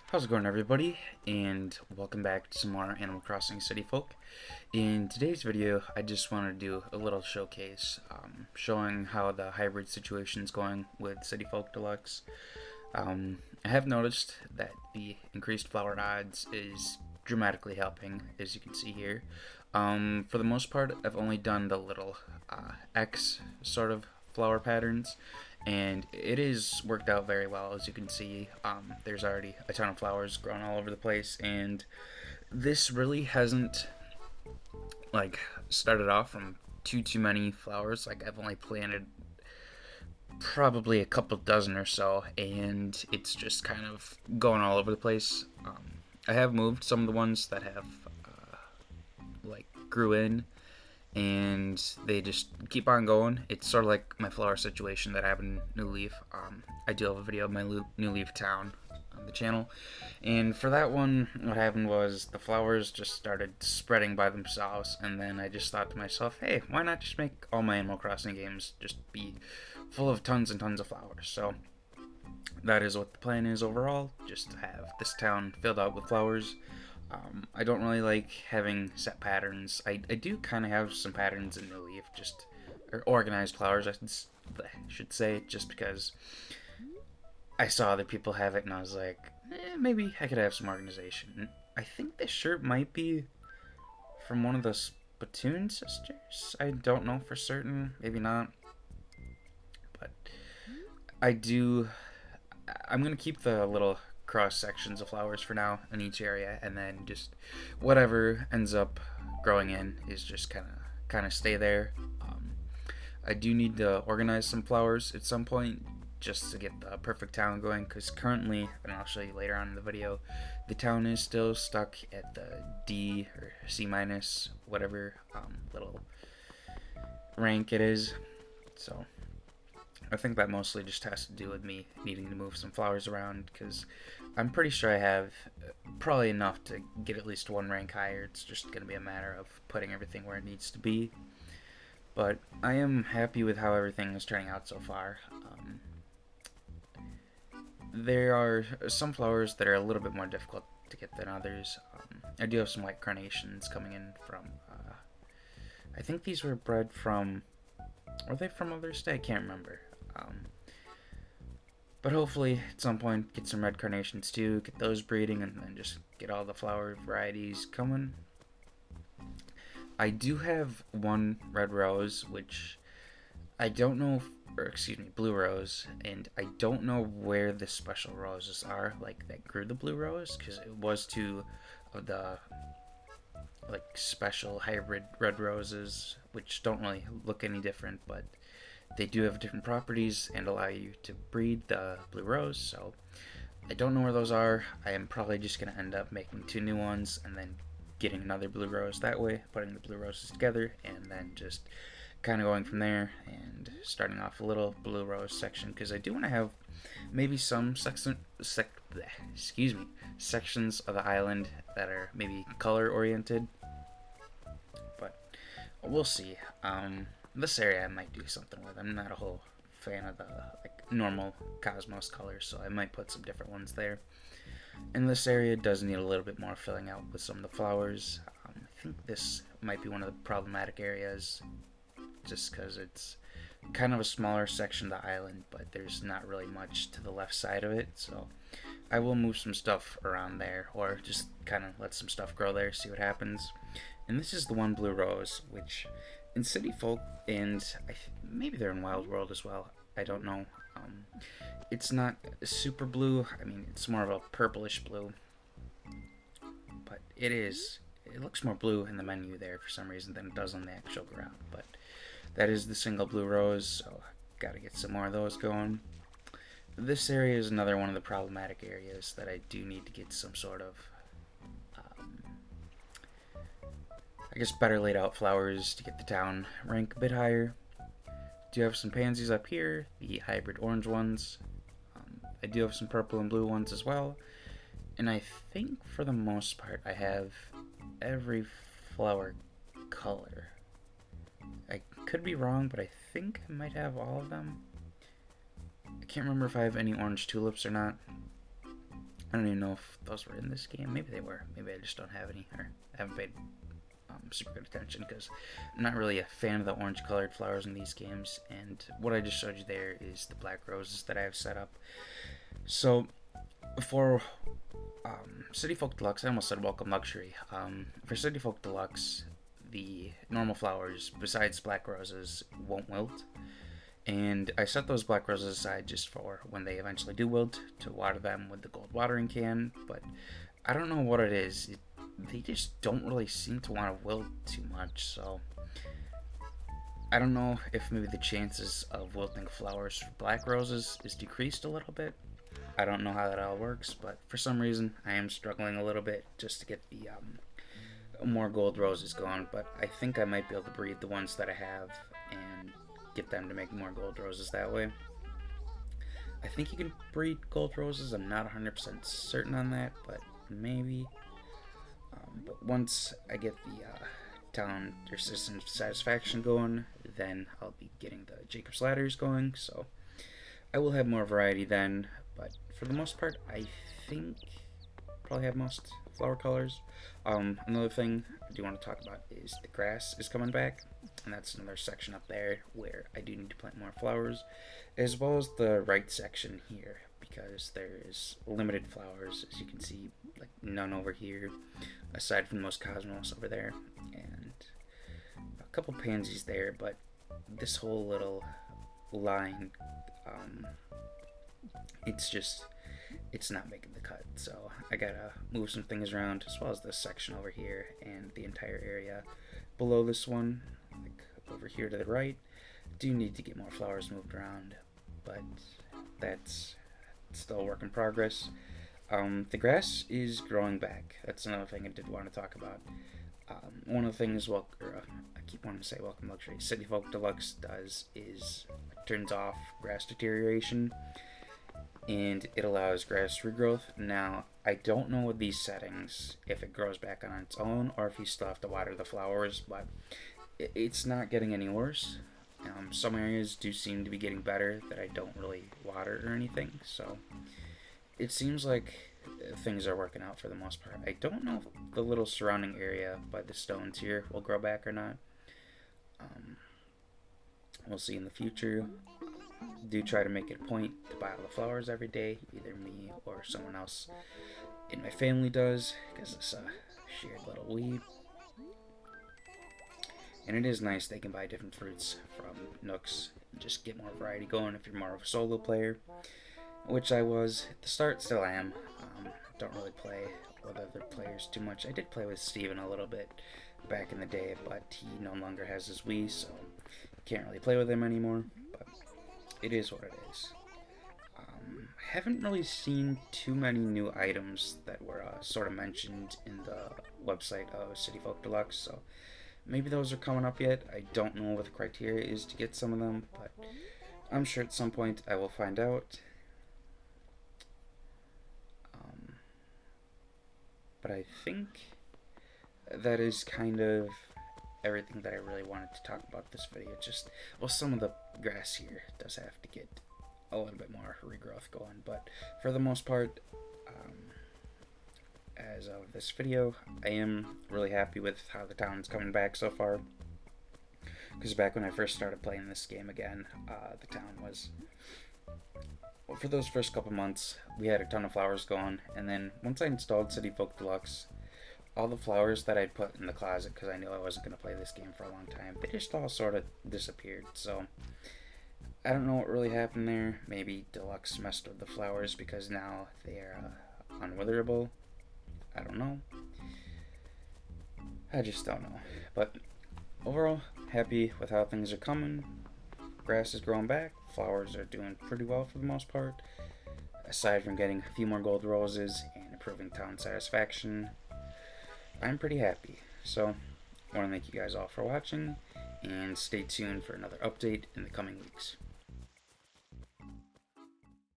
How's it going, everybody? And welcome back to some more Animal Crossing City Folk. In today's video, I just want to do a little showcase showing how the hybrid situation is going with City Folk Deluxe. I have noticed that the increased flower odds is dramatically helping, as you can see here. For the most part, I've only done the little X sort of flower patterns, and it has worked out very well. As you can see, there's already a ton of flowers growing all over the place, and this really hasn't like started off from too many flowers. Like, I've only planted probably a couple dozen or so, and it's just kind of going all over the place. I have moved some of the ones that have like grew in, and they just keep on going. It's sort of like my flower situation that happened in New Leaf. I do have a video of my New Leaf town on the channel, and for that one, what happened was the flowers just started spreading by themselves, and then I just thought to myself, hey, why not just make all my Animal Crossing games just be full of tons and tons of flowers? So that is what the plan is overall, just to have this town filled out with flowers. I don't really like having set patterns. I do kind of have some patterns in New Leaf, just or organized flowers, I should say, just because I saw other people have it, and I was like, maybe I could have some organization. I think this shirt might be from one of the Splatoon sisters. I don't know for certain. Maybe not. But I do. I'm gonna keep the little cross sections of flowers for now in each area, and then just whatever ends up growing in is just kind of stay there. I do need to organize some flowers at some point just to get the perfect town going, because currently, and I'll show you later on in the video, the town is still stuck at the D or C minus, whatever little rank it is. So I think that mostly just has to do with me needing to move some flowers around, because I'm pretty sure I have probably enough to get at least one rank higher. It's just going to be a matter of putting everything where it needs to be. But I am happy with how everything is turning out so far. There are some flowers that are a little bit more difficult to get than others. I do have some white carnations coming in from, I think these were bred from, were they from Mother's Day? I can't remember. But hopefully at some point get some red carnations too, get those breeding, and then just get all the flower varieties coming. I do have one red rose, which I don't know, or excuse me, blue rose, and I don't know where the special roses are, like that grew the blue rose, because it was two of the like special hybrid red roses, which don't really look any different, but they do have different properties and allow you to breed the blue rose. So I don't know where those are. I am probably just going to end up making two new ones and then getting another blue rose that way, putting the blue roses together, and then just kind of going from there and starting off a little blue rose section, because I do want to have maybe some sections of the island that are maybe color oriented, but we'll see. This area I might do something with. I'm not a whole fan of the like normal Cosmos colors, so I might put some different ones there. And this area does need a little bit more filling out with some of the flowers. I think this might be one of the problematic areas, just because it's kind of a smaller section of the island, but there's not really much to the left side of it, so I will move some stuff around there, or just kind of let some stuff grow there, see what happens. And this is the one blue rose, which in City Folk, and maybe they're in Wild World as well, I don't know. It's not super blue. I mean, it's more of a purplish blue, but it looks more blue in the menu there for some reason than it does on the actual ground. But that is the single blue rose, so gotta get some more of those going. This area is another one of the problematic areas that I do need to get some sort of I guess better laid out flowers to get the town rank a bit higher. Do have some pansies up here, the hybrid orange ones. I do have some purple and blue ones as well. And I think for the most part I have every flower color. I could be wrong, but I think I might have all of them. I can't remember if I have any orange tulips or not. I don't even know if those were in this game. Maybe they were. Maybe I just don't have any, or haven't paid super good attention, because I'm not really a fan of the orange colored flowers in these games. And what I just showed you there is the black roses that I have set up. So for City Folk Deluxe, I almost said Welcome Luxury. For City Folk Deluxe, the normal flowers, besides black roses, won't wilt. And I set those black roses aside just for when they eventually do wilt, to water them with the gold watering can. But I don't know what it is. They just don't really seem to want to wilt too much. So I don't know if maybe the chances of wilting flowers for black roses is decreased a little bit. I don't know how that all works, but for some reason I am struggling a little bit just to get the more gold roses going. But I think I might be able to breed the ones that I have and get them to make more gold roses that way. I think you can breed gold roses. I'm not 100% certain on that, but maybe. But once I get the town or citizen satisfaction going, then I'll be getting the Jacob's ladders going. So I will have more variety then. But for the most part, I think probably have most flower colors. Another thing I do want to talk about is the grass is coming back, and that's another section up there where I do need to plant more flowers, as well as the right section here, because there is limited flowers, as you can see, like none over here, aside from most cosmos over there, and a couple pansies there. But this whole little line, it's not making the cut, so I gotta move some things around, as well as this section over here and the entire area below this one, like over here to the right. Do need to get more flowers moved around, but that's still a work in progress. The grass is growing back. That's another thing I did want to talk about. One of the things, I keep wanting to say Welcome Luxury, City Folk Deluxe does is it turns off grass deterioration, and it allows grass regrowth. Now, I don't know with these settings if it grows back on its own or if you still have to water the flowers, but it's not getting any worse. Some areas do seem to be getting better that I don't really water or anything, so it seems like things are working out for the most part. I don't know if the little surrounding area by the stones here will grow back or not. We'll see in the future. Do try to make it a point to buy all the flowers every day, either me or someone else in my family does, because it's a shared little weed. And it is nice they can buy different fruits from Nooks and just get more variety going if you're more of a solo player, which I was at the start, still am. Don't really play with other players too much. I did play with Steven a little bit back in the day, but he no longer has his Wii, so can't really play with him anymore. But it is what it is. I haven't really seen too many new items that were sort of mentioned in the website of City Folk Deluxe, so maybe those are coming up yet. I don't know what the criteria is to get some of them, but I'm sure at some point I will find out. But I think that is kind of everything that I really wanted to talk about this video. Just, well, some of the grass here does have to get a little bit more regrowth going, but for the most part, as of this video, I am really happy with how the town's coming back so far, because back when I first started playing this game again, the town was, well, for those first couple months, we had a ton of flowers going, and then once I installed City Folk Deluxe, all the flowers that I'd put in the closet, because I knew I wasn't going to play this game for a long time, they just all sort of disappeared. So I don't know what really happened there. Maybe Deluxe messed with the flowers because now they're unwitherable. I don't know. I just don't know. But overall, happy with how things are coming. Grass is growing back. Flowers are doing pretty well for the most part. Aside from getting a few more gold roses and improving town satisfaction, I'm pretty happy. So, I want to thank you guys all for watching, and stay tuned for another update in the coming weeks.